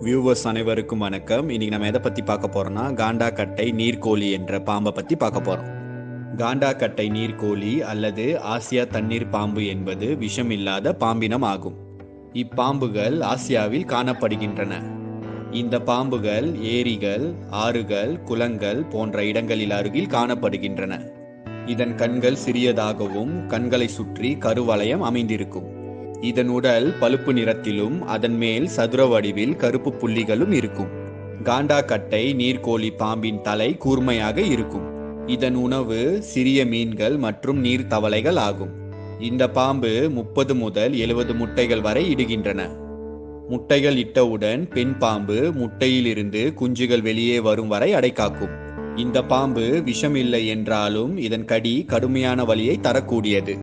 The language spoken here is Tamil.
வியூவர்ஸ் அனைவருக்கும் வணக்கம். இன்னைக்கு நம்ம எதை பத்தி பார்க்க போறோம்னா காண்டாகட்டை நீர்க்கோழி என்ற பாம்பை பத்தி பார்க்க போறோம். காண்டாகட்டை நீர்க்கோழி அல்லது ஆசியா தண்ணீர் பாம்பு என்பது விஷமில்லாத பாம்பினம் ஆகும். இப்பாம்புகள் ஆசியாவில் காணப்படுகின்றன. இந்த பாம்புகள் ஏரிகள், ஆறுகள், குளங்கள் போன்ற இடங்களில் அருகில் காணப்படுகின்றன. இதன் கண்கள் சிறியதாகவும் கண்களை சுற்றி கருவளையம் அமைந்திருக்கும். இதன் உடல் பழுப்பு நிறத்திலும் அதன் மேல் சதுர வடிவில் கருப்பு புள்ளிகளும் இருக்கும். காண்டாகட்டை நீர்க்கோழி பாம்பின் தலை கூர்மையாக இருக்கும். இதன் உணவு சிறிய மீன்கள் மற்றும் நீர் தவளைகள் ஆகும். இந்த பாம்பு 30 முதல் 70 முட்டைகள் வரை இடுகின்றன. முட்டைகள் இட்டவுடன் பெண் பாம்பு முட்டையிலிருந்து குஞ்சுகள் வெளியே வரும் வரை அடைகாக்கும். இந்த பாம்பு விஷமில்லை என்றாலும் இதன் கடி கடுமையான வலியை தரக்கூடியது.